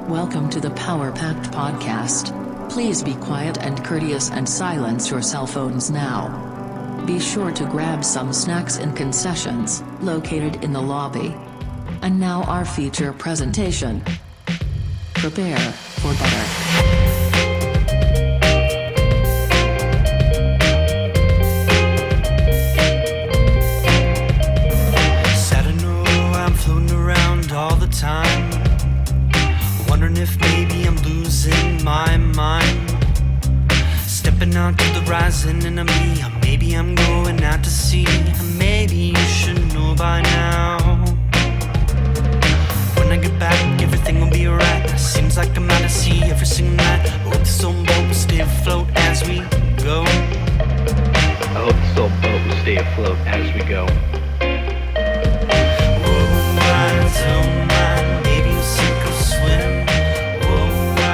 Welcome to the Power Packed Podcast. Please be quiet and courteous and silence your cell phones now. Be sure to grab some snacks and concessions, located in the lobby. And now our feature presentation. Prepare for better. Time, wondering if maybe I'm losing my mind. Stepping out to the rising enemy, or maybe I'm going out to sea. Maybe you should know by now. When I get back, everything will be alright. Seems like I'm out to sea every single night. I hope this old boat will stay afloat as we go. I hope this old boat will stay afloat as we go. Whoa, I don't mind, maybe you'll sink or swim. Whoa, I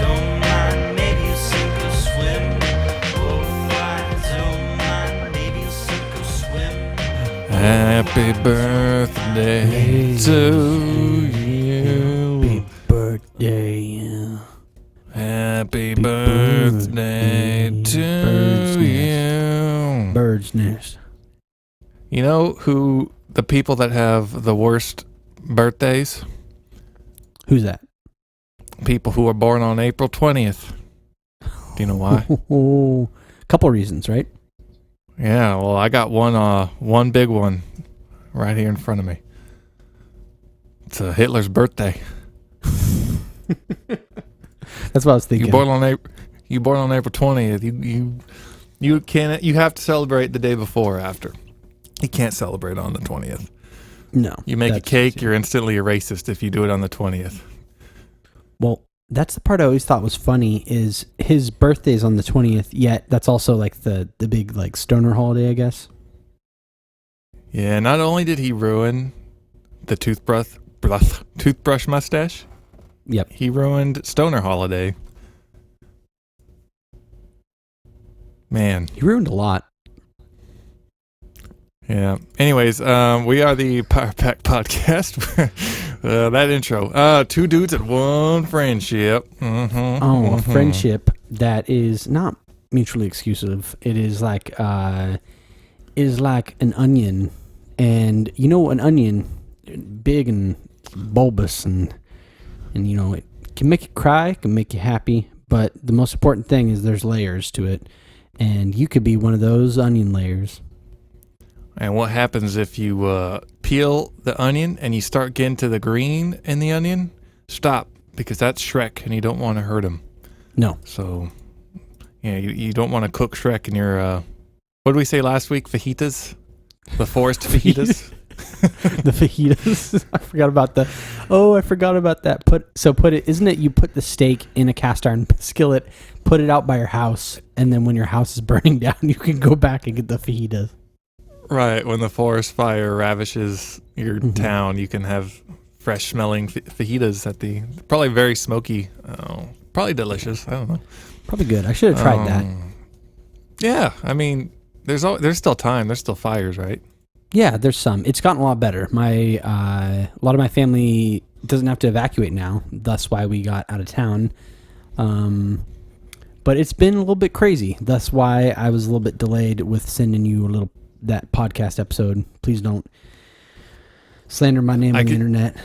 don't mind, maybe you'll sink or swim. Whoa, I don't mind, maybe you'll sink or swim. Happy birthday to you. Happy birthday. Happy birthday to you. Bird's nest. You know who the people that have the worst birthdays? Who's that? People who are born on April 20th. Do you know why? Couple reasons, right? Yeah, well, I got one big one right here in front of me. It's Hitler's birthday. That's what I was thinking. You born on April 20th. You have to celebrate the day before or after. You can't celebrate on the 20th. No. You make a that's cake, easy. you're instantly a racist if you do it on the 20th. Well, that's the part I always thought was funny is his birthday's on the 20th, yet that's also like the big like stoner holiday, I guess. Yeah, not only did he ruin the toothbrush mustache, Yep. he ruined Stoner Holiday. Man. He ruined a lot. Yeah. Anyways, we are the Power Pack Podcast. That intro. Two dudes and one friendship. Mm-hmm. Oh, a friendship that is not mutually exclusive. It is like an onion, and you know an onion, big and bulbous, and you know it can make you cry, it can make you happy, but the most important thing is there's layers to it, and you could be one of those onion layers. And what happens if you peel the onion and you start getting to the green in the onion? Stop, because that's Shrek, and you don't want to hurt him. No. So, yeah, you don't want to cook Shrek in your, what did we say last week? Fajitas? The forest fajitas? The fajitas. I forgot about that. Isn't it you put the steak in a cast iron skillet, put it out by your house, and then when your house is burning down, you can go back and get the fajitas. Right, when the forest fire ravishes your town, you can have fresh smelling fajitas at the, probably very smoky, probably delicious, I don't know. Probably good. I should have tried that. Yeah, I mean, there's still time, there's still fires, right? Yeah, there's some. It's gotten a lot better. A lot of my family doesn't have to evacuate now. That's why we got out of town. But it's been a little bit crazy. That's why I was a little bit delayed with sending you that podcast episode. Please don't slander my name on the internet.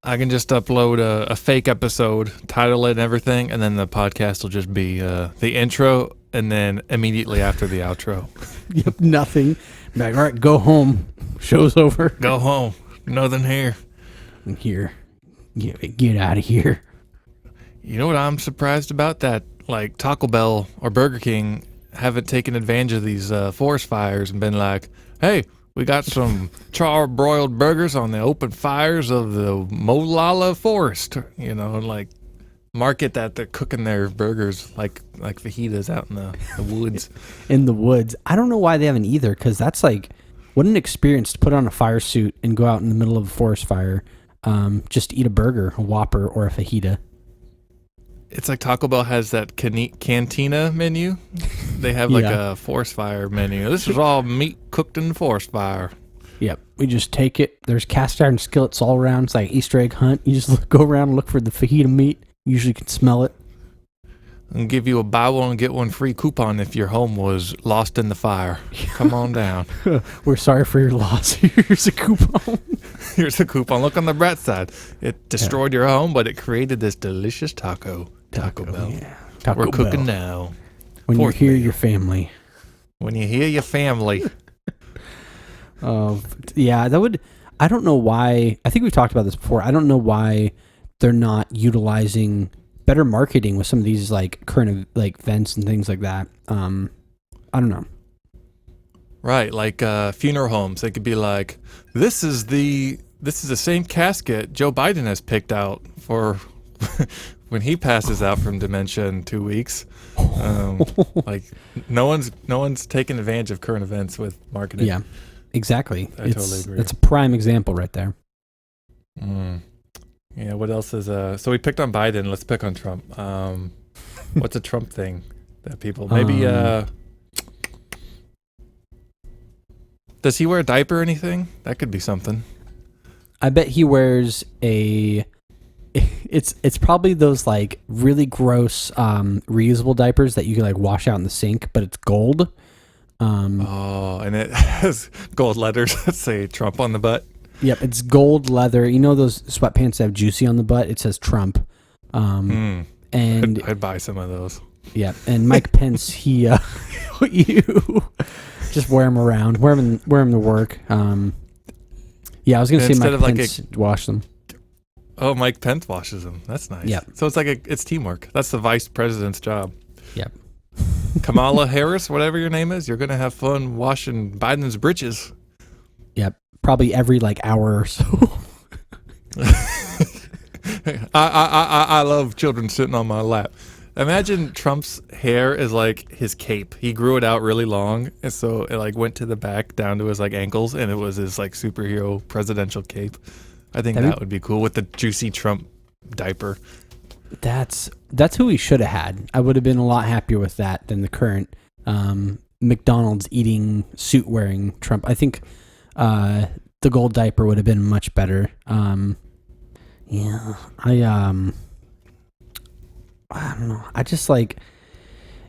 I can just upload a fake episode, title it and everything, and then the podcast will just be the intro, and then immediately after the outro. Yep, nothing. Like, all right, go home. Show's over. Go home. Nothing here. Here. Get out of here. You know what I'm surprised about? That like Taco Bell or Burger King haven't taken advantage of these forest fires and been like, hey, we got some char-broiled burgers on the open fires of the Molalla Forest. You know, like market that they're cooking their burgers like fajitas out in the woods. In the woods. I don't know why they haven't either, because that's like, what an experience to put on a fire suit and go out in the middle of a forest fire, just to eat a burger, a Whopper, or a fajita. It's like Taco Bell has that cantina menu. They have like a forest fire menu. This is all meat cooked in the forest fire. Yep. We just take it. There's cast iron skillets all around. It's like Easter egg hunt. You just go around and look for the fajita meat. You usually can smell it. And give you a buy one get one free coupon if your home was lost in the fire. Come on down. We're sorry for your loss. Here's a coupon. Here's a coupon. Look on the bright side. It destroyed your home, but it created this delicious Taco Bell. Yeah. Taco We're cooking Bell. now. When you Fourth hear meal. your family. When you hear your family. Yeah, that would. I don't know why. I think we've talked about this before. I don't know why they're not utilizing better marketing with some of these like current like events and things like that. I don't know. Right, like funeral homes. They could be like, this is the same casket Joe Biden has picked out for when he passes out from dementia in 2 weeks. Like no one's taking advantage of current events with marketing. Yeah, exactly. I totally agree. That's a prime example right there. Yeah, what else is so we picked on Biden, let's pick on Trump. What's a Trump thing that people maybe does he wear a diaper or anything? That could be something. I bet he wears a. It's probably those like really gross reusable diapers that you can like wash out in the sink, but it's gold. And it has gold letters that say Trump on the butt. Yep, it's gold leather. You know those sweatpants that have juicy on the butt? It says Trump. And I'd buy some of those. yeah, and Mike Pence, he you just wear them around, wear them to work. Yeah, I was gonna say Instead Mike of like Pence wash them. Oh, Mike Pence washes them. That's nice. Yep. So it's like it's teamwork. That's the vice president's job. Yep. Kamala Harris, whatever your name is, you're gonna have fun washing Biden's britches. Yep. Probably every like hour or so. I love children sitting on my lap. Imagine Trump's hair is like his cape. He grew it out really long, and so it like went to the back down to his like ankles, and it was his like superhero presidential cape. I think that would be cool with the juicy Trump diaper. That's who we should have had. I would have been a lot happier with that than the current McDonald's eating suit wearing Trump. I think the gold diaper would have been much better. Yeah, I don't know. I just like,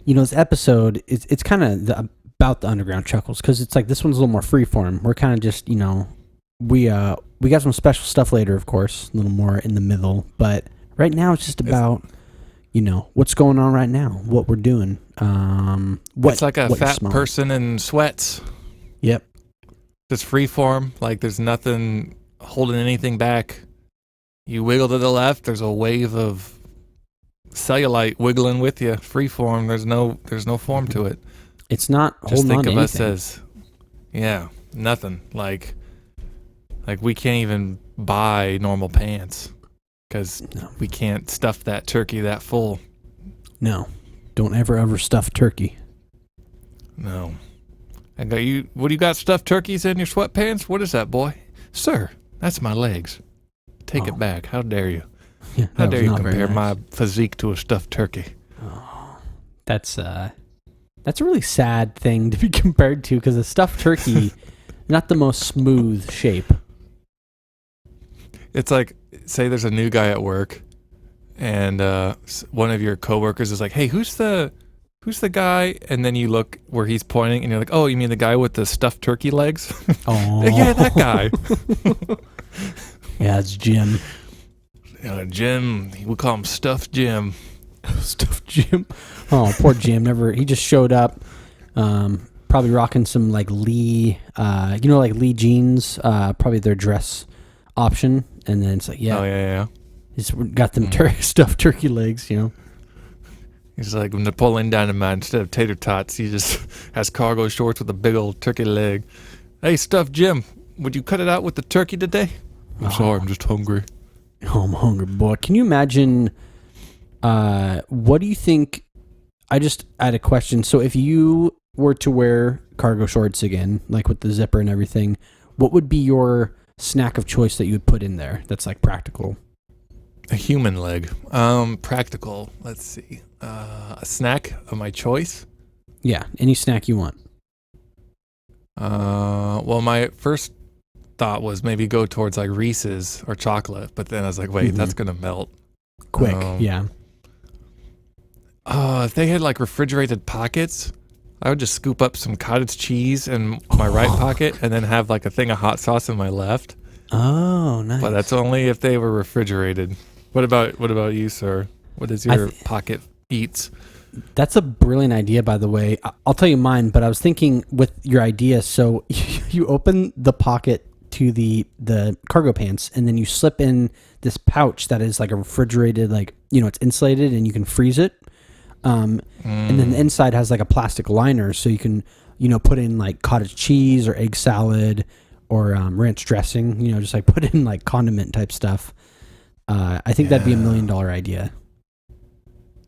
this episode. It's kind of about the underground chuckles because it's like this one's a little more freeform. We're kind of just we got some special stuff later, of course, a little more in the middle, but right now it's just about what's going on right now, what we're doing. It's like a fat person in sweats. Yep. Just free form, like there's nothing holding anything back. You wiggle to the left, there's a wave of cellulite wiggling with you. Free form, there's no form to it. It's not just holding on think to of anything. us as nothing. Like we can't even buy normal pants because we can't stuff that turkey that full. No, don't ever stuff turkey. No. I got you. What do you got? Stuffed turkeys in your sweatpants? What is that, boy? Sir, that's my legs. Take it back. How dare you? Yeah, How dare you compare nice. my physique to a stuffed turkey? Oh, that's a really sad thing to be compared to because a stuffed turkey, not the most smooth shape. It's like, say there's a new guy at work, and one of your coworkers is like, "Hey, who's the guy?" And then you look where he's pointing, and you're like, "Oh, you mean the guy with the stuffed turkey legs?" Oh, Yeah, that guy. Yeah, it's Jim. Jim. We call him Stuffed Jim. Stuffed Jim. Oh, poor Jim. He just showed up. Probably rocking some like Lee, like Lee jeans. Probably their dress option. And then it's like, Yeah. He's got them stuffed turkey legs. He's like Napoleon Dynamite. Instead of tater tots, he just has cargo shorts with a big old turkey leg. Hey, Stuffed Jim, would you cut it out with the turkey today? I'm sorry, I'm just hungry. Oh, I'm hungry, boy. Can you imagine? What do you think? I had a question. So if you were to wear cargo shorts again, like with the zipper and everything, what would be your snack of choice that you would put in there that's like practical? A human leg. Practical. Let's see. A snack of my choice? Yeah, any snack you want. Well, my first thought was maybe go towards like Reese's or chocolate, but then I was like, wait, that's gonna melt quick. Um, Yeah. Oh, if they had like refrigerated pockets, I would just scoop up some cottage cheese in my right pocket and then have like a thing of hot sauce in my left. Oh, nice. But that's only if they were refrigerated. What about you, sir? What is your pocket eats? That's a brilliant idea, by the way. I'll tell you mine, but I was thinking with your idea. So you open the pocket to the cargo pants, and then you slip in this pouch that is like a refrigerated, like, it's insulated and you can freeze it. And then the inside has like a plastic liner, so you can, put in like cottage cheese or egg salad or ranch dressing. Just like put in like condiment type stuff. I think that'd be $1 million idea.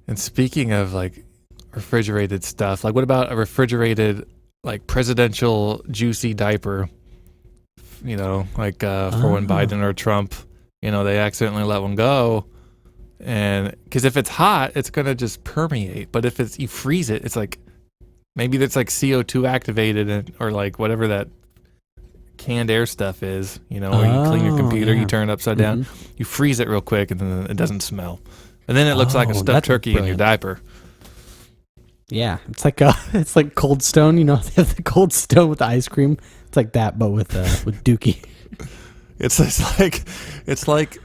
And speaking of like refrigerated stuff, like what about a refrigerated like presidential juicy diaper? For when Biden or Trump, they accidentally let one go. And because if it's hot, it's going to just permeate. But if you freeze it, it's like maybe it's like CO2 activated or like whatever that canned air stuff is, or you clean your computer, you turn it upside down, you freeze it real quick, and then it doesn't smell. And then it looks like a stuffed turkey in your diaper. Yeah, it's like Cold Stone. They have the Cold Stone with the ice cream. It's like that, but with Dookie. It's like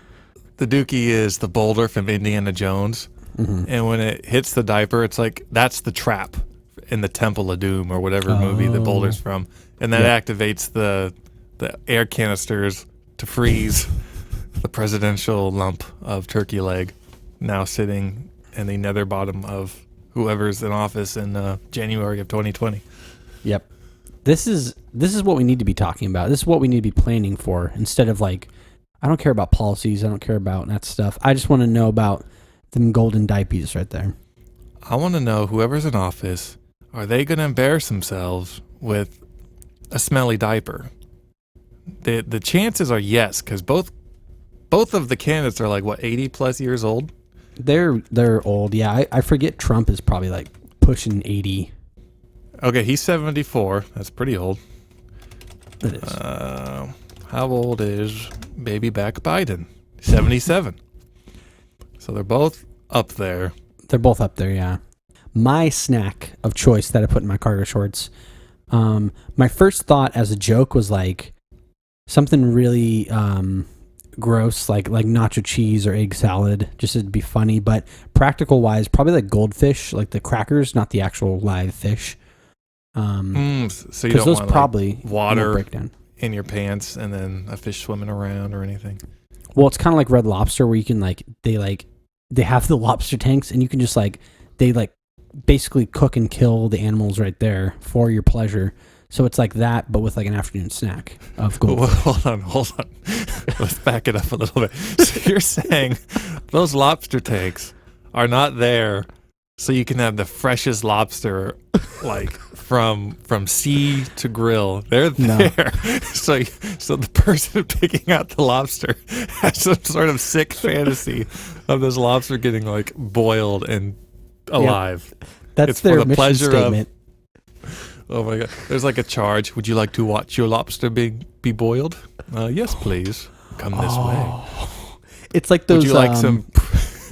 the Dookie is the boulder from Indiana Jones, and when it hits the diaper, it's like that's the trap in the Temple of Doom or whatever movie the boulder's from, and that activates the air canisters to freeze the presidential lump of turkey leg now sitting in the nether bottom of whoever's in office in January of 2020. Yep. This is what we need to be talking about. This is what we need to be planning for, instead of like, I don't care about policies. I don't care about that stuff. I just want to know about them golden diapers right there. I want to know whoever's in office, are they going to embarrass themselves with a smelly diaper? The chances are yes, because both of the candidates are like, 80 plus years old? They're old. Yeah, I forget Trump is probably like pushing 80. Okay, he's 74. That's pretty old. It is. How old is baby back Biden? 77. So they're both up there. They're both up there, yeah. My snack of choice that I put in my cargo shorts, my first thought as a joke was like something really gross, like nacho cheese or egg salad, just to be funny. But practical wise, probably like goldfish, like the crackers, not the actual live fish. So you don't those want probably like water break down in your pants and then a fish swimming around or anything. Well, it's kind of like Red Lobster, where you can they have the lobster tanks, and you can just they basically cook and kill the animals right there for your pleasure. So it's like that, but with like an afternoon snack of goldfish. Hold on. Let's back it up a little bit. So you're saying those lobster tanks are not there so you can have the freshest lobster, like from sea to grill. They're there. No. So the person picking out the lobster has some sort of sick fantasy of this lobster getting like boiled and alive. Yep. That's it's their for the mission pleasure statement. Oh my God. There's like a charge. Would you like to watch your lobster be boiled? Yes, please. Come this way. It's like those. Would you like some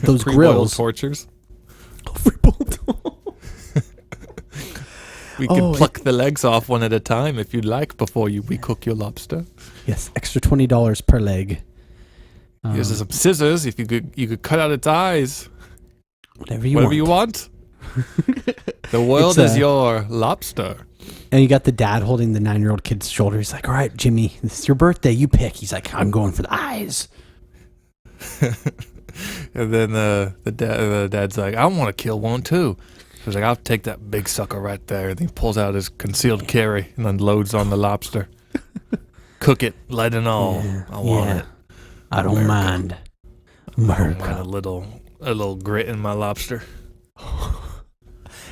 those pre-boiled grills? Tortures? Pre-boiled. We can pluck the legs off one at a time if you'd like before we cook your lobster. Yes, extra $20 per leg. Here's some scissors. If you could cut out its eyes. Whatever you want. The world is your lobster. And you got the dad holding the 9-year-old kid's shoulder. He's like, all right, Jimmy, this is your birthday. You pick. He's like, I'm going for the eyes. And then the dad's like, I want to kill one too. So he's like, I'll take that big sucker right there. And he pulls out his concealed carry and then loads on the lobster. Cook it, lead and all. Yeah, I want it. I don't mind. America. I don't mind a little grit in my lobster.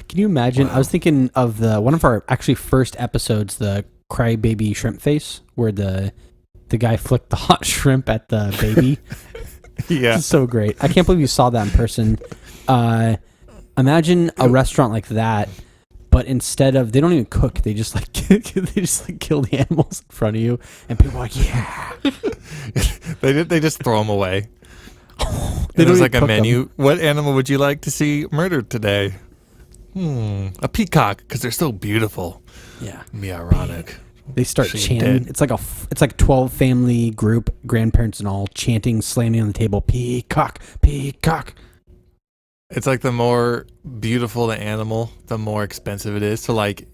Can you imagine? Wow. I was thinking of one of our actually first episodes, the Crybaby Shrimp Face, where the guy flicked the hot shrimp at the baby. Yeah. It's so great. I can't believe you saw that in person. Imagine a restaurant like that, but instead of, they don't even cook. They just like kill the animals in front of you, and people are like, yeah. They just throw them away. They There's don't like even a cook 'em. menu. What animal would you like to see murdered today? A peacock, because they're so beautiful. Yeah. It'd be ironic. They start She's chanting. dead. It's like 12 family group, grandparents and all, chanting, slamming on the table, peacock, peacock. It's like the more beautiful the animal, the more expensive it is. So like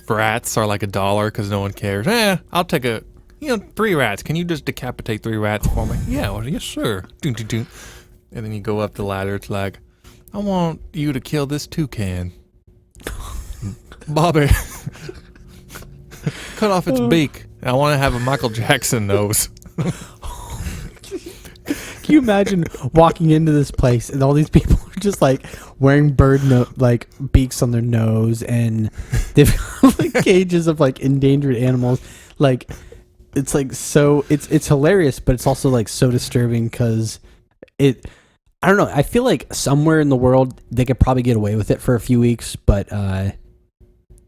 rats are like $1 because no one cares. I'll take 3 rats. Can you just decapitate 3 rats for me? Yeah, well, yes, sir. Dun, dun, dun. And then you go up the ladder. It's like, I want you to kill this toucan. Bobby. Cut off its beak. I want to have a Michael Jackson nose. Can you imagine walking into this place and all these people are just like wearing like beaks on their nose, and they've got like cages of like endangered animals. Like it's like it's hilarious, but it's also like so disturbing because I don't know. I feel like somewhere in the world they could probably get away with it for a few weeks, but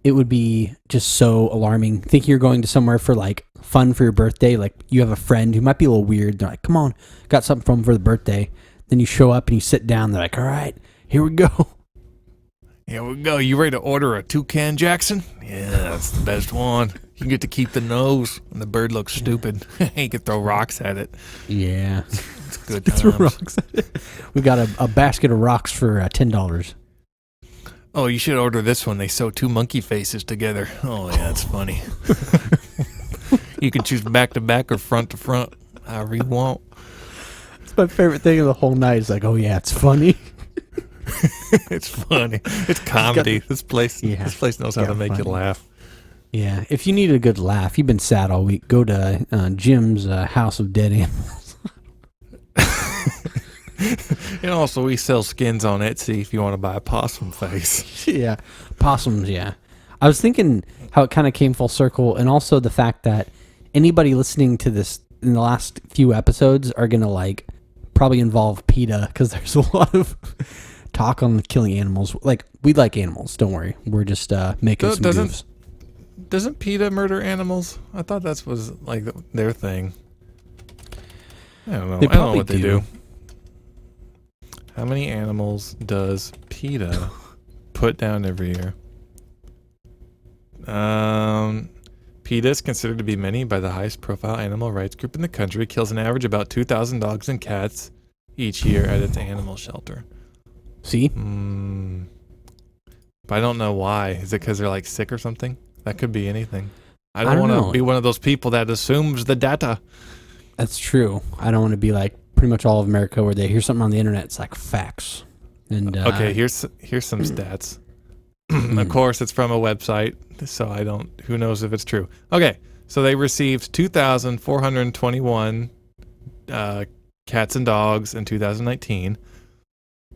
it would be just so alarming. Thinking you're going to somewhere for like fun for your birthday, like you have a friend who might be a little weird. They're like, "Come on, got something for him for the birthday." Then you show up and you sit down. They're like, "All right, here we go." Here we go. You ready to order a toucan, Jackson? Yeah, that's the best one. You get to keep the nose, and the bird looks stupid. You can throw rocks at it. Yeah, It's good throw times. rocks at it. We got a basket of rocks for $10. Oh, you should order this one. They sew 2 monkey faces together. Oh, yeah, that's funny. You can choose back to back or front to front, however you want. It's my favorite thing of the whole night. It's like, oh yeah, it's funny. It's funny. It's comedy. This place knows how to make you funny. laugh. Yeah, if you need a good laugh, you've been sad all week, go to Jim's House of Dead Animals. And also, we sell skins on Etsy if you want to buy a possum face. Yeah, possums. Yeah, I was thinking how it kind of came full circle, and also the fact that anybody listening to this in the last few episodes are gonna like probably involve PETA, because there's a lot of talk on killing animals. Like, we like animals. Don't worry, we're just making some moves. Doesn't PETA murder animals? I thought that was like their thing. I don't know. I don't know probably what they do. How many animals does PETA put down every year? PETA is considered to be many by the highest profile animal rights group in the country. Kills an average about 2,000 dogs and cats each year at its animal shelter. See, But I don't know why. Is it because they're like sick or something? That could be anything. I don't don't want know. to be one of those people that assumes the data. that's true. I don't want to be like pretty much all of America where they hear something on the internet. It's like facts. And Okay, here's some stats. Of course, it's from a website, so who knows if it's true. Okay, so they received 2,421 cats and dogs in 2019.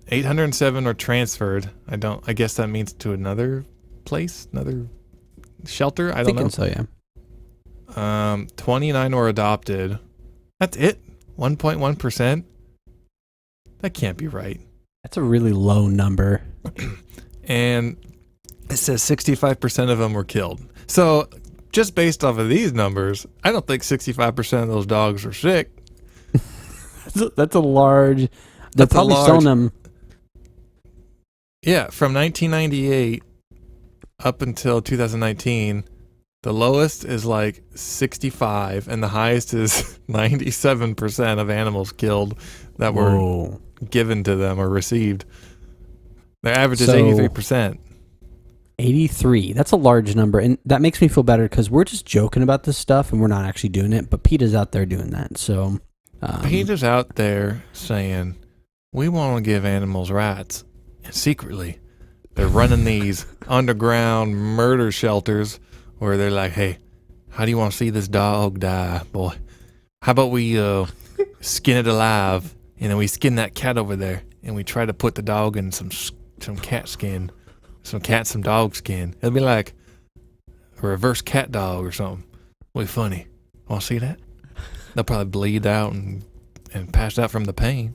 807 were transferred. I guess that means to another place, another shelter. I don't know. so, yeah. 29 were adopted. That's it? 1.1%? That can't be right. That's a really low number. And it says 65% of them were killed. So just based off of these numbers, I don't think 65% of those dogs are sick. That's a large. They're That's a probably large- selling them. Yeah, from 1998 up until 2019, the lowest is like 65, and the highest is 97% of animals killed that were Whoa. given to them or received. Their average is So- 83%. 83. That's a large number, and that makes me feel better because we're just joking about this stuff and we're not actually doing it. But PETA's out there doing that. So Peter's out there saying, we want to give animals rights. And secretly, they're running these underground murder shelters where they're like, hey, how do you want to see this dog die, boy? How about we skin it alive, and then we skin that cat over there, and we try to put the dog in some cat skin, some dog skin. It'll be like a reverse cat dog or something. It'll be funny. Want to see that? They'll probably bleed out and pass out from the pain.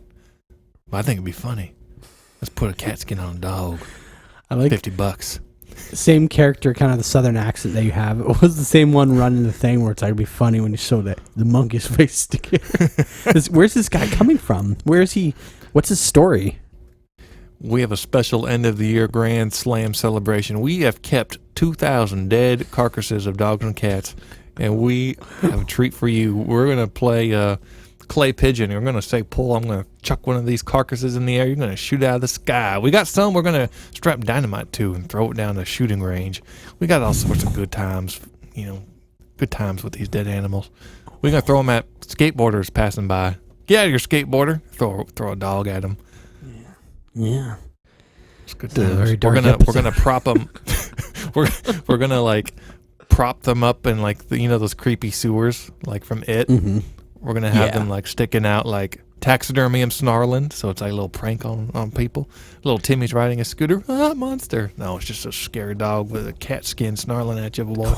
But I think it'd be funny. Let's put a cat skin on a dog. I like $50. same character, kind of the southern accent that you have. It was the same one running the thing where it's like, it'd be funny when you show the monkey's face together. Where's this guy coming from? Where is he? What's his story? We have a special end of the year Grand Slam celebration. We have kept 2,000 dead carcasses of dogs and cats, and we have a treat for you. We're going to play clay pigeon. We're going to say, pull. I'm going to chuck one of these carcasses in the air. You're going to shoot out of the sky. We got some we're going to strap dynamite to and throw it down the shooting range. We got all sorts of good times, good times with these dead animals. We're going to throw them at skateboarders passing by. Get out of your skateboarder. Throw a dog at them. Yeah. It's good It's a times. very dark We're gonna prop them. we're gonna like prop them up in like those creepy sewers like from It. Mm-hmm. We're gonna have Yeah. them like sticking out like taxidermy and snarling, so it's like a little prank on people. Little Timmy's riding a scooter. Ah, monster! No, it's just a scary dog with a cat skin snarling at you, boy.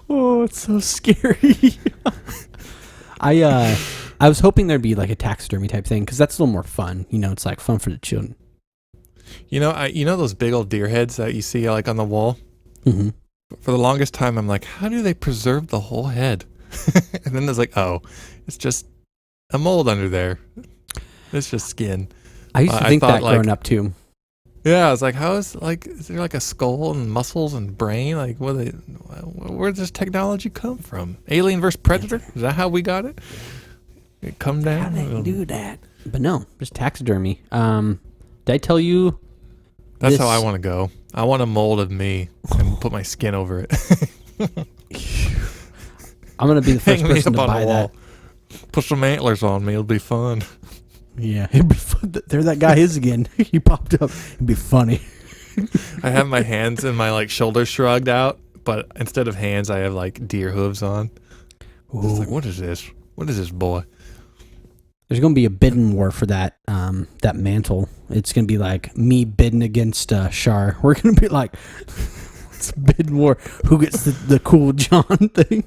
Oh, it's so scary. I was hoping there'd be like a taxidermy type thing because that's a little more fun. It's like fun for the children. You know those big old deer heads that you see like on the wall. Mm-hmm. For the longest time, I'm like, how do they preserve the whole head? And then there's like, oh, it's just a mold under there. It's just skin. I used to I think thought, that growing up too. Yeah, I was like, is there like a skull and muscles and brain? Like, where does this technology come from? Alien versus Predator? Is that how we got it? It come down? How they do that? But no, just taxidermy. Did I tell you? That's how I want to go. I want a mold of me and put my skin over it. I'm gonna be the first Hang me person up to on buy the wall. that. Put some antlers on me. It'll be fun. Yeah, it'd be fun. There that guy is again. He popped up. It'd be funny. I have my hands and my like shoulders shrugged out, but instead of hands, I have like deer hooves on. It's like, what is this? What is this, boy? There's gonna be a bidding war for that mantle. It's gonna be like me bidding against Shar. We're gonna be like, it's a bidding war. Who gets the cool John thing?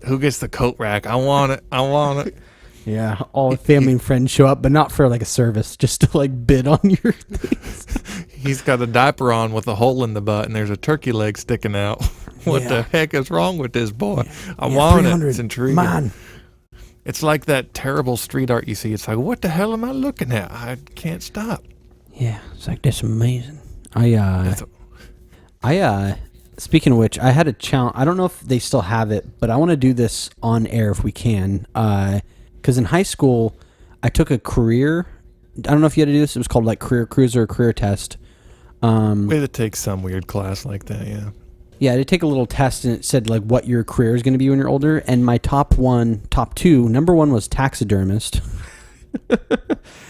Who gets the coat rack? I want it. I want it. Yeah, all the family and friends show up, but not for like a service, just to like bid on your things. He's got a diaper on with a hole in the butt, and there's a turkey leg sticking out. What Yeah. the heck is wrong with this boy? I want it. It's intriguing. Man. It's like that terrible street art you see. It's like, what the hell am I looking at? I can't stop. Yeah, it's like that's amazing. Speaking of which, I had a challenge. I don't know if they still have it, but I want to do this on air if we can. Because in high school, I took a career. I don't know if you had to do this. It was called like Career Cruiser or Career Test. We had to take some weird class like that, yeah. Yeah, I had to take a little test, and it said like what your career is going to be when you're older. And my top two, number one was taxidermist.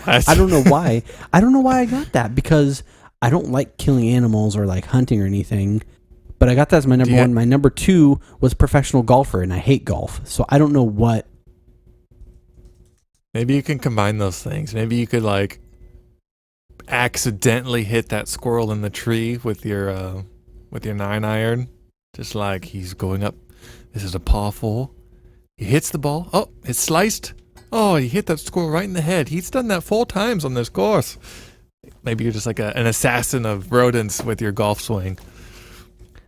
I don't know why. I don't know why I got that, because I don't like killing animals or like hunting or anything. But I got that as my number one. My number two was professional golfer, and I hate golf. So I don't know what. Maybe you can combine those things. Maybe you could like accidentally hit that squirrel in the tree with your 9-iron. Just like he's going up. This is a par 4. He hits the ball. Oh, it's sliced. Oh, he hit that squirrel right in the head. He's done that 4 times on this course. Maybe you're just like an assassin of rodents with your golf swing.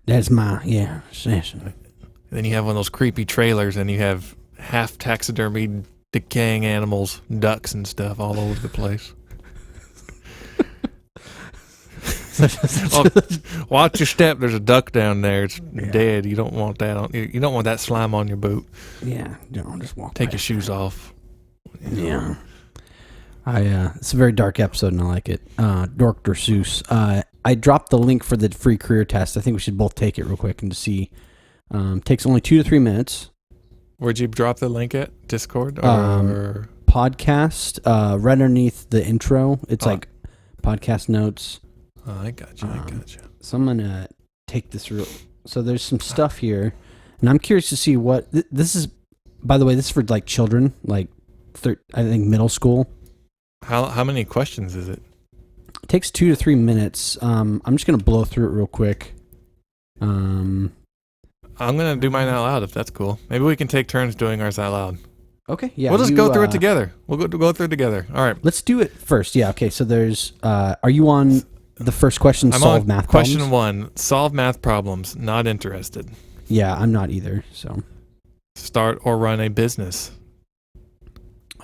That's my, assassin. And then you have one of those creepy trailers, and you have half taxidermied decaying animals, ducks and stuff all over the place. Watch your step. There's a duck down there. It's dead. You don't want that you don't want that slime on your boot. Yeah, don't just walk. Take your shoes off. Yeah. It's a very dark episode, and I like it. Dr. Seuss. I dropped the link for the free career test. I think we should both take it real quick and just see. Takes only 2 to 3 minutes. Where'd you drop the link at? Discord or podcast? Right underneath the intro, it's like podcast notes. Oh, I got you. So I'm gonna take this real. So there's some stuff here, and I'm curious to see what this is. By the way, this is for like children, like I think middle school. How many questions is it? It takes 2 to 3 minutes. I'm just gonna blow through it real quick. I'm gonna do mine out loud if that's cool. Maybe we can take turns doing ours out loud. Okay, yeah. We'll just go through it together. We'll go through it together. All right. Let's do it first. Yeah. Okay. So there's. Are you on the first question, I'm solve on math question problems. 1. Solve math problems. Not interested. Yeah, I'm not either. So, Start or run a business.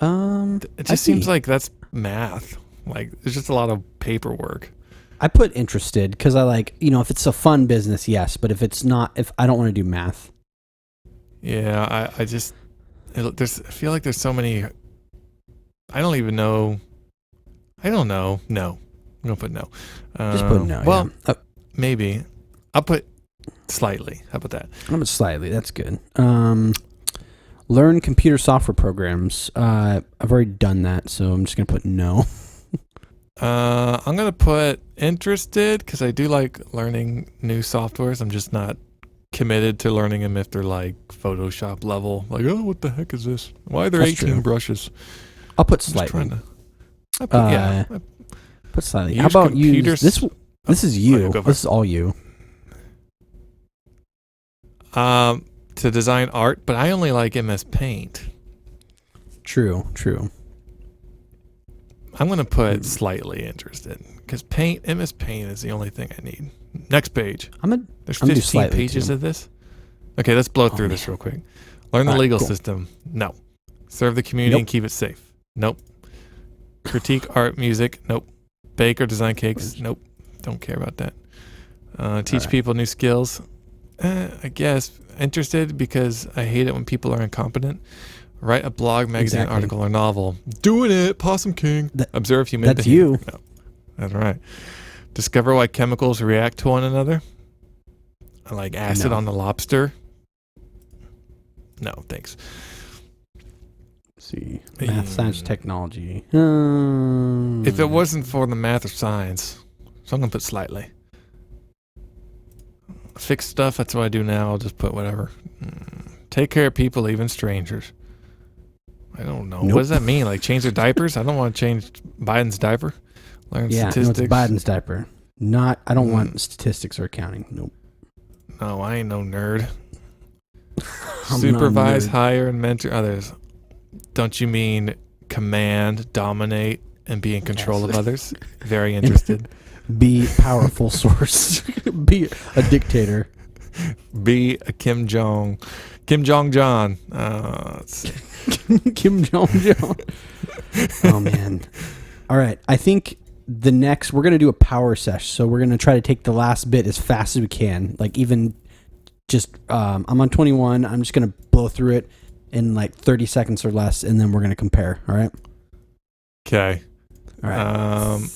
It I just seems see. like that's math. Like there's just a lot of paperwork. I put interested because I like, if it's a fun business, yes. But if it's not, if I don't want to do math. Yeah, I feel like there's so many. I don't even know. I don't know. No, I'm gonna put no. Just put no. Well, yeah. maybe I'll put slightly. How about that? I'm gonna slightly. That's good. Learn computer software programs. I've already done that, so I'm just gonna put no. I'm gonna put interested because I do like learning new softwares. I'm just not committed to learning them if they're like Photoshop level. Like, oh, what the heck is this? Why are there That's 18 true. brushes? I'll put I'm just slightly. trying to. I put, yeah. Put slightly. Use How about you? computers- This is you. yeah, go for This is all you. To design art, but I only like MS Paint. True. I'm gonna put slightly interested because MS Paint is the only thing I need. Next page. There's I'm gonna do 15 slightly, pages too. of this. Okay, let's blow through man. this real quick. Learn the All right, legal cool. system. No. Serve the community Nope. and keep it safe. Nope. Critique art, music. Nope. Bake or design cakes. Nope. Don't care about that. Teach right. people new skills. I guess interested because I hate it when people are incompetent. Write a blog, magazine, Exactly. article, or novel. Doing it, Possum King. Observe human That's behavior. you. No, that's right. Discover why chemicals react to one another. I like acid No. on the lobster. No, thanks. Let's see. Math, science, Mm. technology. If it wasn't for the math or science, so I'm gonna put slightly. Fix stuff. That's what I do now. I'll just put whatever. Take care of people, even strangers. I don't know. Nope. What does that mean? Like change their diapers? I don't want to change Biden's diaper. Learn Yeah, no, statistics. it's Biden's diaper. I don't Mm. want statistics or accounting. Nope. No, I ain't no nerd. I'm not a Supervise, nerd. hire, and mentor others. Don't you mean command, dominate, and be in control Yes. of others? Very interested. Be powerful source. Be a dictator. Be a Kim Jong John. Let's see. Kim Jong Un. Oh man. All right. I think we're gonna do a power sesh. So we're gonna try to take the last bit as fast as we can. Like even just I'm on 21. I'm just gonna blow through it in like 30 seconds or less, and then we're gonna compare. All right. Okay. All right.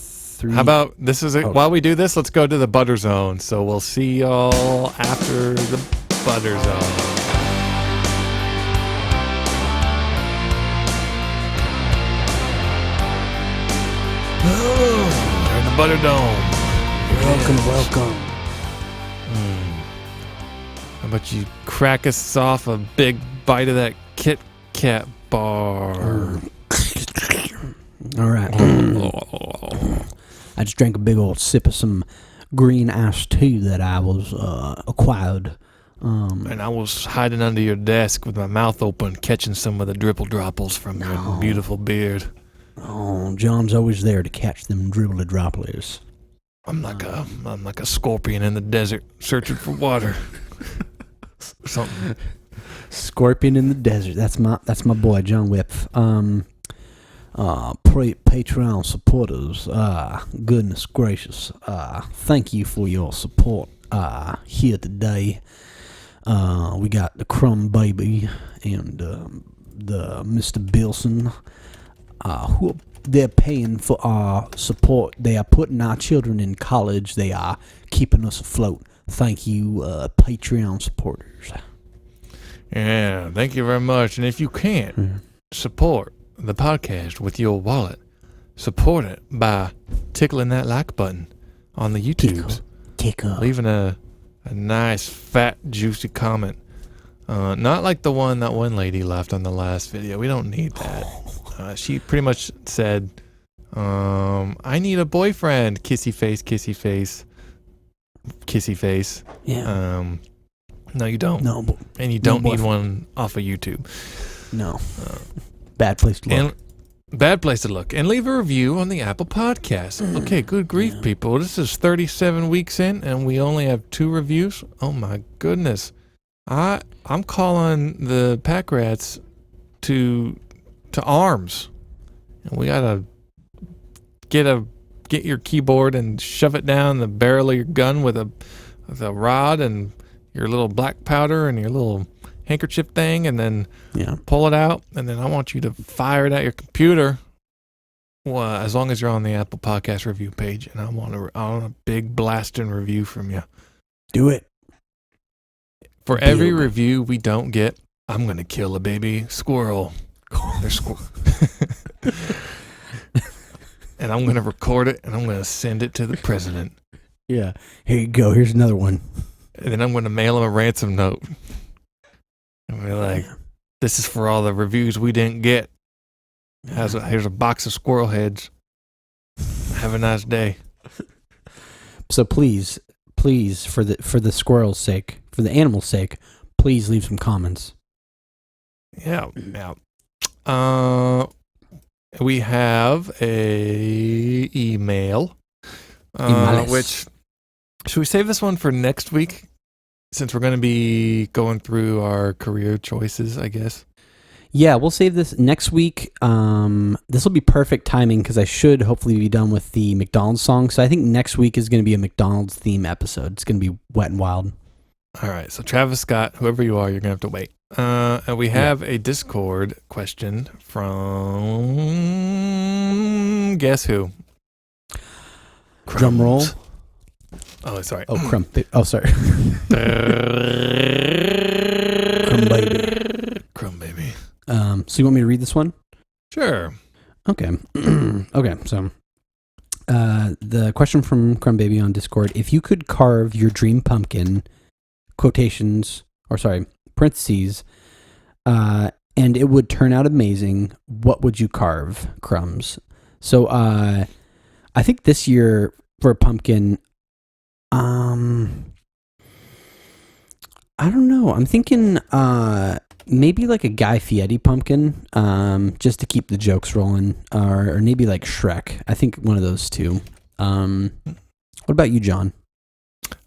How about this is it? Oh. While we do this, let's go to the butter zone. So we'll see y'all after the butter zone. Oh, we're in the butter dome. Welcome. How about you crack us off a big bite of that Kit Kat bar? All right. I just drank a big old sip of some green iced tea that I was acquired. And I was hiding under your desk with my mouth open, catching some of the dribble dropples from your beautiful beard. Oh, John's always there to catch them dribbly dropplers. I'm like a scorpion in the desert searching for water. Something. Scorpion in the desert. That's my boy John Whip. Patreon supporters. Goodness gracious. Thank you for your support. Here today. We got the Crumb Baby and the Mr. Bilson. Who they're paying for our support. They are putting our children in college. They are keeping us afloat. Thank you, Patreon supporters. Yeah, thank you very much. And if you can't support the podcast with your wallet, support it by tickling that like button on the YouTubes. Tickle. Leaving a nice, fat, juicy comment. Not like the one that one lady left on the last video. We don't need that. She pretty much said, I need a boyfriend. Kissy face, kissy face, kissy face. Yeah. No, you don't. No. And you don't need boyfriend. one off of YouTube. No. Bad place to look. And bad place to look. And leave a review on the Apple Podcast. Okay, good grief, people. This is 37 weeks in, and we only have 2 reviews. Oh, my goodness. I'm calling the Pack Rats to arms. And we got to get your keyboard and shove it down the barrel of your gun with a rod and your little black powder and your little handkerchief thing, and then pull it out, and then I want you to fire it at your computer. Well, as long as you're on the Apple Podcast review page, and I want a big blasting review from you. Do it. For every review we don't get, I'm gonna kill a baby squirrel. And I'm gonna record it, and I'm gonna send it to the president. Yeah. Here you go. Here's another one. And then I'm gonna mail him a ransom note. And we're like, this is for all the reviews we didn't get. Here's a box of squirrel heads. Have a nice day. So please, for the squirrel's sake, for the animal's sake, please leave some comments. Yeah. We have a email. Which should we save this one for next week? Since we're going to be going through our career choices, I guess. Yeah, we'll save this next week. This will be perfect timing because I should hopefully be done with the McDonald's song. So I think next week is going to be a McDonald's theme episode. It's going to be wet and wild. All right. So Travis Scott, whoever you are, you're going to have to wait. And we have a Discord question from guess who? Drum roll. Oh, sorry. Oh, Crumb. Oh, sorry. Crumb baby. Crumb baby. So you want me to read this one? Sure. Okay. Okay. So, the question from Crumb Baby on Discord: if you could carve your dream pumpkin, parentheses, and it would turn out amazing, what would you carve, Crumbs? So, I think this year for a pumpkin, I don't know. I'm thinking maybe like a Guy Fieri pumpkin, just to keep the jokes rolling, or maybe like Shrek. I think one of those two. What about you, John?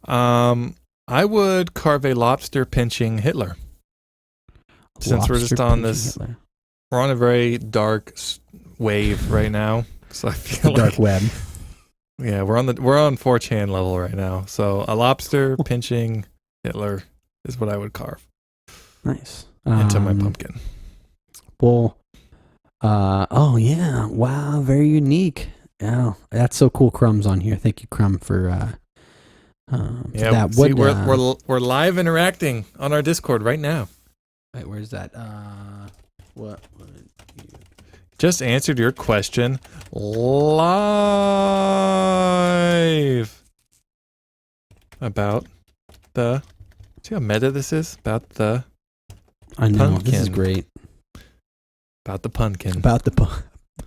I would carve a lobster pinching Hitler. Since we're just on this, Hitler. We're on a very dark wave right now, so I feel dark web. Yeah, we're on 4chan level right now. So a lobster pinching Hitler is what I would carve. Nice. Into my pumpkin. Well, oh yeah, wow, very unique. Yeah, that's so cool. Crumb's on here. Thank you, Crumb, for that. See, we're live interacting on our Discord right now. Wait, where's that? What? Just answered your question live about the. See how meta this is? About the. I know, pumpkin. This is great. About the pumpkin. About the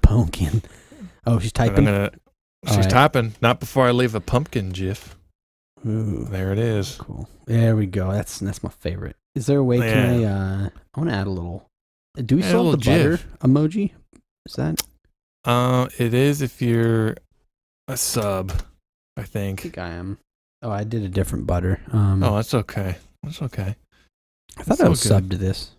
pumpkin. Oh, she's typing. She's typing. Not before I leave a pumpkin gif. Ooh, there it is. Cool. There we go. That's my favorite. Is there a way? Can I want to add a little. Do we still have the butter emoji? Is that? It is if you're a sub, I think. I think I am. Oh, I did a different butter. Oh, that's okay. That's okay. I thought I was subbed to this.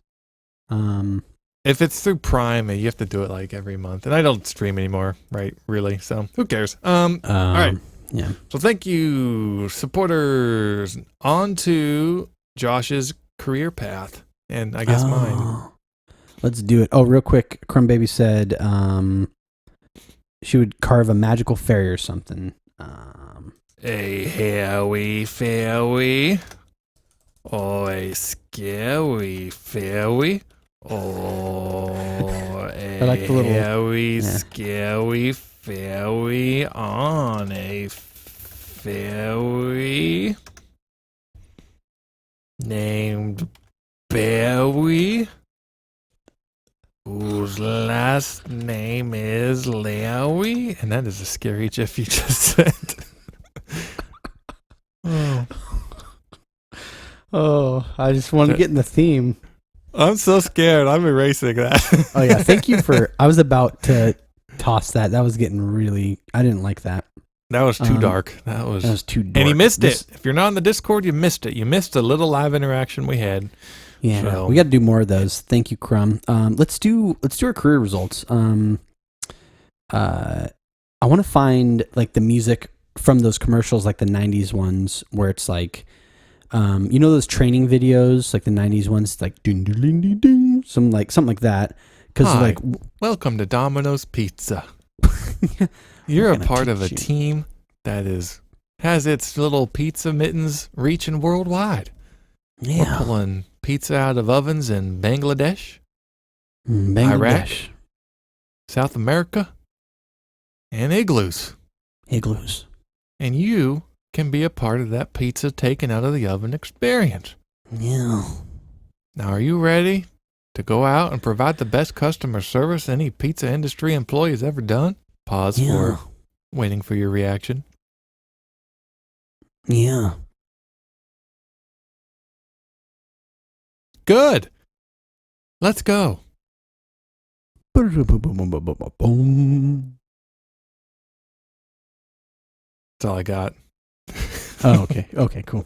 If it's through Prime, you have to do it like every month, and I don't stream anymore, right? Really, so who cares? All right. Yeah. So thank you, supporters. On to Josh's career path, and I guess mine. Let's do it. Oh, real quick, Crumb Baby said she would carve a magical fairy or something. A hairy fairy, or a scary fairy, or a like the little, hairy, scary fairy on a fairy named Barry, whose last name is Larry. And that is a scary GIF you just said. Oh, I just want to get in the theme. I'm so scared. I'm erasing that. Oh yeah, thank you for. I was about to toss that. That was getting really. I didn't like that. That was too dark. That was too dark. And you missed it. If you're not in the Discord, you missed it. You missed a little live interaction we had. Yeah, So- we got to do more of those. Thank you, Crumb. Let's do our career results. I want to find like the music from those commercials, like the '90s ones, where it's like, you know, those training videos, like the '90s ones, like ding ding ding ding ding, something like that. Because Hi. like, Welcome to Domino's Pizza. You're a gonna part of a teach you. team that has its little pizza mittens reaching worldwide. We're pulling pizza out of ovens in Bangladesh, Bangladesh South America, and igloos. And you can be a part of that pizza taken out of the oven experience. Yeah. Now, are you ready to go out and provide the best customer service any pizza industry employee has ever done? Pause for waiting for your reaction. Yeah. Good. Let's go. Boom. That's all I got. Oh, okay. Okay, cool.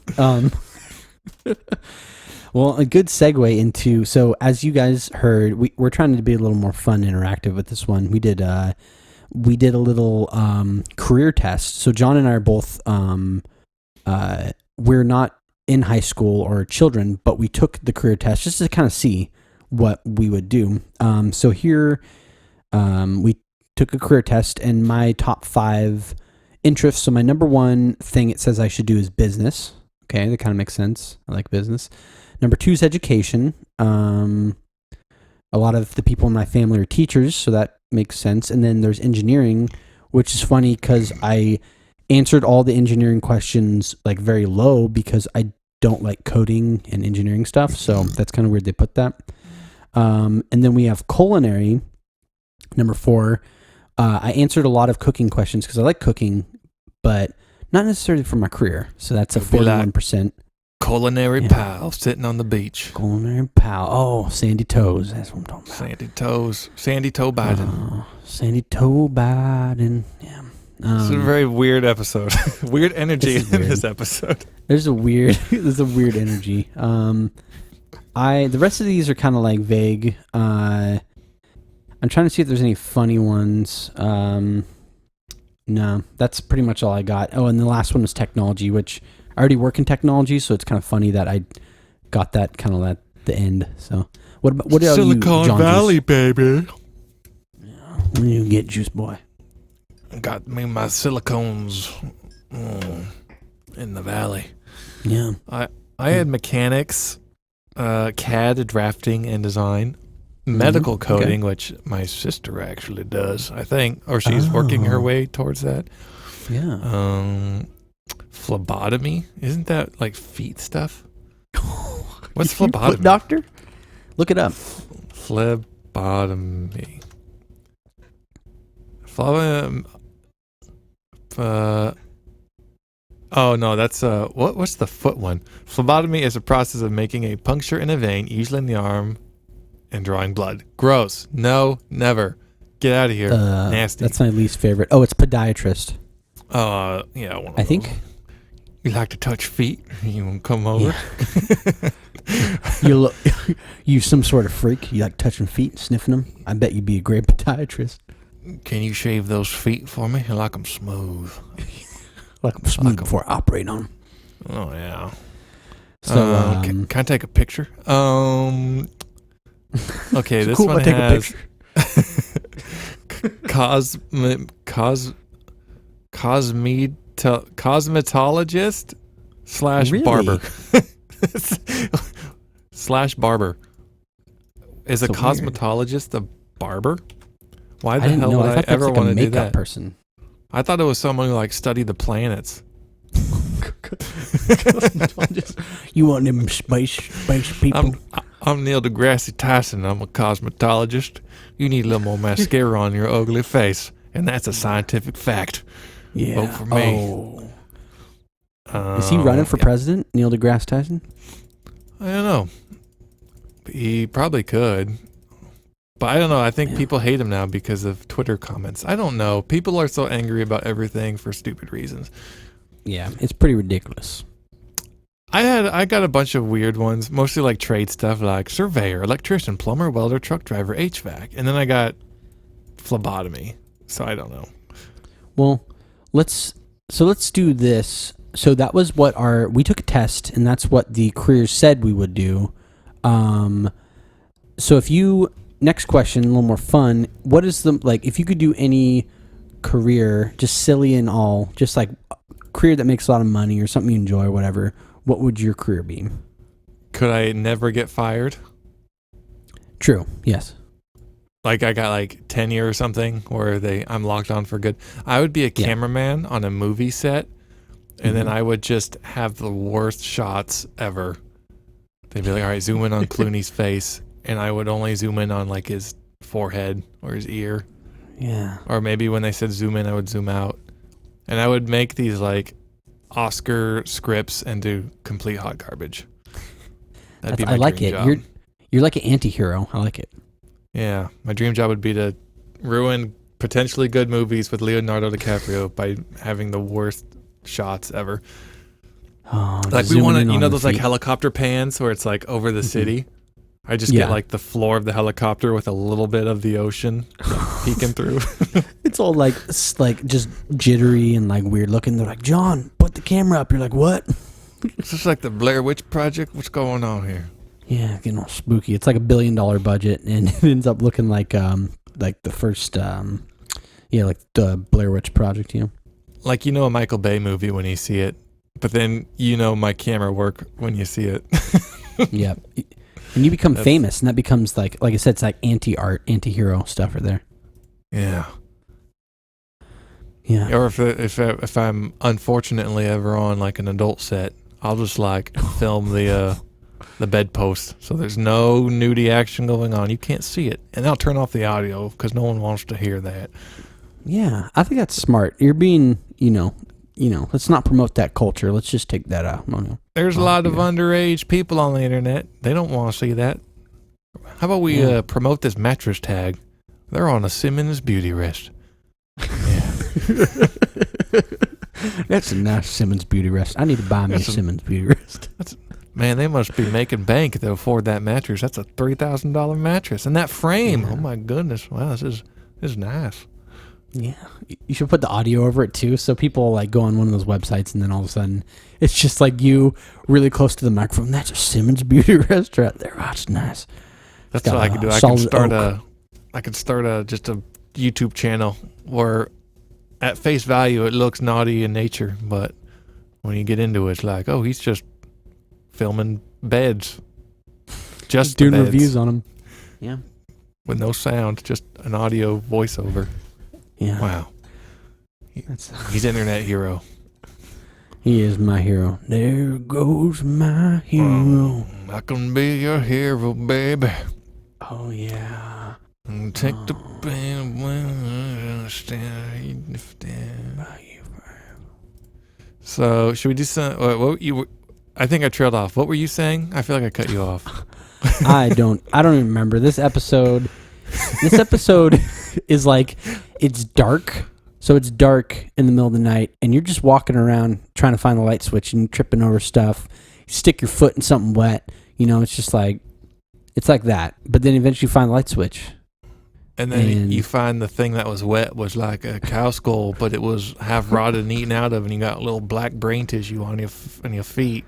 Well, a good segue into, so as you guys heard, we're trying to be a little more fun and interactive with this one. We did a little career test. So John and I are both, we're not in high school or children, but we took the career test just to kind of see what we would do. So here, we took a career test, and my top 5 interests. So my number 1 thing it says I should do is business. Okay, that kind of makes sense. I like business. Number 2 is education. A lot of the people in my family are teachers, so that makes sense. And then there's engineering, which is funny because I answered all the engineering questions like very low because I don't like coding and engineering stuff. So that's kind of weird they put that. And then we have culinary, number 4. I answered a lot of cooking questions because I like cooking, but not necessarily for my career. So that's a It'd be like 41%. Culinary Yeah. pal sitting on the beach. Culinary pal. Oh, Sandy Toes. That's what I'm talking about. Sandy Toe Biden. Oh, Sandy Toe Biden. Yeah. It's a very weird episode. Weird energy This is in weird. this episode. There's a weird energy. The rest of these are kind of like vague. I'm trying to see if there's any funny ones. No, that's pretty much all I got. Oh, and the last one was technology, which I already work in technology, so it's kind of funny that I got that kind of at the end. So, what else? Silicon John Valley, baby. Juice? When do you get Juice Boy? Got me my silicones in the valley. Yeah. I had mechanics, CAD, drafting and design, medical coding, which my sister actually does, I think, or she's working her way towards that. Yeah. Phlebotomy, isn't that like feet stuff? What's Foot phlebotomy? doctor? Look it up. Phlebotomy. Oh no, that's what's the foot one? Phlebotomy is a process of making a puncture in a vein, usually in the arm, and drawing blood. Gross. No, never. Get out of here. Nasty. That's my least favorite. Oh, it's podiatrist. Yeah, one of I think. those. You like to touch feet? You want to come over? You some sort of freak. You like touching feet, sniffing them. I bet you'd be a great podiatrist. Can you shave those feet for me? I like them smooth. Like I'm smooth before I operate on them. Oh yeah. So can I take a picture? Okay, this cool if one I take a has picture. Cosmetologist / Really? barber / barber. Is a So weird. cosmetologist a barber? Why I the didn't hell know. would I I thought that's ever like a want to do makeup that? person. I thought it was someone who like studied the planets. You want them space people? I'm Neil deGrasse Tyson. I'm a cosmetologist. You need a little more mascara on your ugly face, and that's a scientific fact. Yeah. Vote for me. Oh. Is he running for president, Neil deGrasse Tyson? I don't know. He probably could. But I don't know. I think people hate him now because of Twitter comments. I don't know. People are so angry about everything for stupid reasons. Yeah, it's pretty ridiculous. I got a bunch of weird ones, mostly like trade stuff like surveyor, electrician, plumber, welder, truck driver, HVAC. And then I got phlebotomy. So I don't know. Well, let's do this. So that was what we took a test, and that's what the careers said we would do. So if you, next question, a little more fun. What is if you could do any career, just silly and all, just like a career that makes a lot of money or something you enjoy or whatever, what would your career be? Could I never get fired? True. Yes. Like I got like tenure or something where I'm locked on for good. I would be a cameraman on a movie set, and then I would just have the worst shots ever. They'd be like, all right, zoom in on Clooney's face, and I would only zoom in on like his forehead or his ear. Yeah. Or maybe when they said zoom in, I would zoom out. And I would make these like Oscar scripts and do complete hot garbage. That'd be my I like dream it. job. You're like an anti-hero. I like it. Yeah, my dream job would be to ruin potentially good movies with Leonardo DiCaprio by having the worst shots ever. Oh, like we want to, those like helicopter pans where it's like over the city. I just get like the floor of the helicopter with a little bit of the ocean peeking through. It's all like just jittery and like weird looking. They're like, John, put the camera up. You're like, what? It's just like the Blair Witch Project. What's going on here? Yeah, getting all spooky. It's like $1 billion budget, and it ends up looking like the first like the Blair Witch Project. Like a Michael Bay movie when you see it, but then my camera work when you see it. Yeah, and you become famous, and that becomes like I said, it's like anti-art, anti-hero stuff right there. Yeah. Yeah. Or if I'm unfortunately ever on like an adult set, I'll just like film the bedpost, so there's no nudie action going on. You can't see it, and I'll turn off the audio because no one wants to hear that. Yeah, I think that's smart. You're being, let's not promote that culture. Let's just take that out. There's a lot of underage people on the internet. They don't want to see that. How about we promote this mattress tag? They're on a Simmons beauty rest. Yeah. That's a nice Simmons beauty rest. I need to buy me a Simmons beauty rest. Man, they must be making bank to afford that mattress. That's a $3,000 mattress. And that frame, oh my goodness. Wow, this is nice. Yeah. You should put the audio over it too, so people like go on one of those websites and then all of a sudden it's just like you really close to the microphone. That's a Simmons beauty rest right there. Oh, it's nice. That's what I could do. I could start just a YouTube channel where at face value it looks naughty in nature, but when you get into it, it's like, oh, he's just filming beds. Just doing beds. Reviews on them. Yeah. With no sound, just an audio voiceover. Yeah. Wow. He's internet hero. He is my hero. There goes my hero. I can be your hero, baby. Oh, yeah. Take the pain when I stand. So, should we do some... I think I trailed off. What were you saying? I feel like I cut you off. I don't even remember. This episode is like, it's dark. So it's dark in the middle of the night, and you're just walking around trying to find the light switch and tripping over stuff. You stick your foot in something wet. It's just like, it's like that. But then eventually you find the light switch. And then you find the thing that was wet was like a cow skull, but it was half rotted and eaten out of, and you got little black brain tissue on your feet.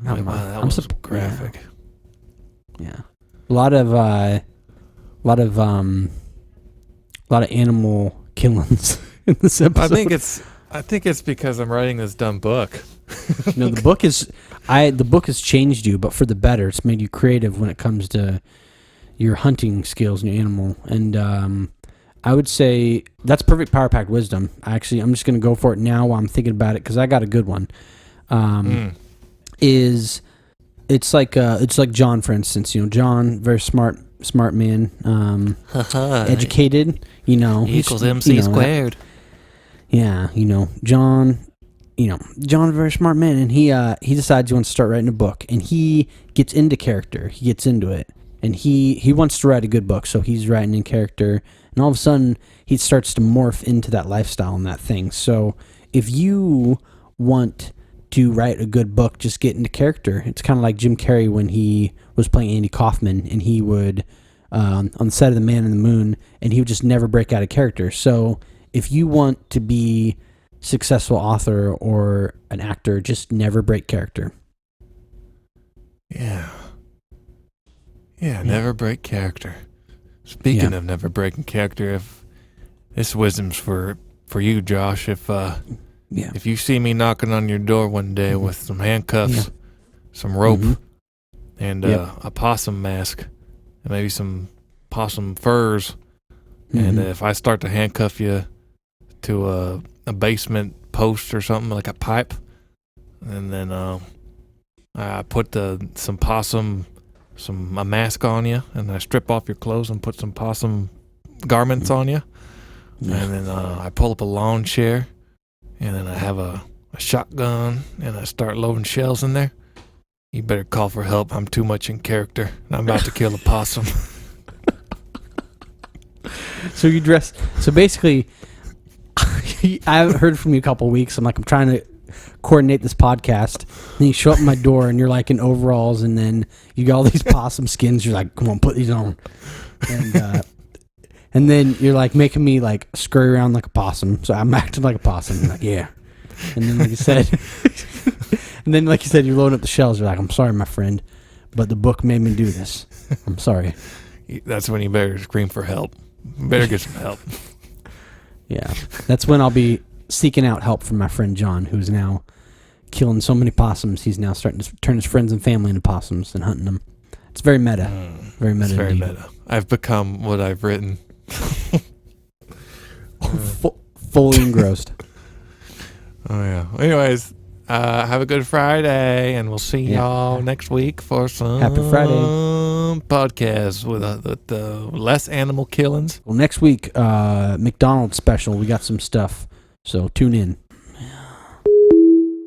That was graphic. Yeah. A lot of animal killings in this episode. I think it's because I'm writing this dumb book. No, the book has changed you, but for the better. It's made you creative when it comes to your hunting skills and your animal. And I would say that's perfect power packed wisdom. I'm just going to go for it now while I'm thinking about it because I got a good one. It's like John, for instance. John, very smart man, educated. E equals MC squared. John. John's a very smart man, and he decides he wants to start writing a book, and he gets into character. He gets into it, and he wants to write a good book, so he's writing in character, and all of a sudden he starts to morph into that lifestyle and that thing. So if you want to write a good book, just get into character. It's kind of like Jim Carrey when he was playing Andy Kaufman, and he would on the set of The Man in the Moon, and he would just never break out of character. So if you want to be successful author or an actor, just never break character. Yeah, never break character. Speaking of never breaking character, if this wisdom's for you, Josh, if you see me knocking on your door one day with some handcuffs, some rope, and a possum mask, and maybe some possum furs, and if I start to handcuff you to a basement post or something, like a pipe, and then I put a mask on you, and I strip off your clothes and put some possum garments on you, and then I pull up a lawn chair, and then I have a shotgun, and I start loading shells in there. You better call for help. I'm too much in character, and I'm about to kill a possum. So basically, I haven't heard from you a couple of weeks. I'm trying to coordinate this podcast. And you show up at my door, and you're like in overalls, and then you got all these possum skins. You're like, come on, put these on. And then you're like making me like scurry around like a possum. So I'm acting like a possum. You're like, yeah. And then like you said, you're loading up the shells. You're like, I'm sorry, my friend, but the book made me do this. I'm sorry. That's when you better scream for help. Better get some help. Yeah, that's when I'll be seeking out help from my friend John, who's now killing so many possums. He's now starting to turn his friends and family into possums and hunting them. It's very meta. Very meta. It's very meta. I've become what I've written. Fully engrossed. Oh, yeah. Anyways, have a good Friday, and we'll see y'all next week for some Happy Friday podcast with less animal killings. Well, next week, McDonald's special. We got some stuff, so tune in.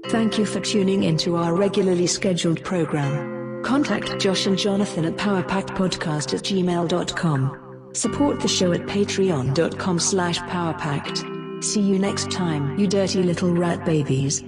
Thank you for tuning into our regularly scheduled program. Contact Josh and Jonathan at powerpackedpodcast@gmail.com. Support the show at patreon.com/powerpacked. See you next time, you dirty little rat babies.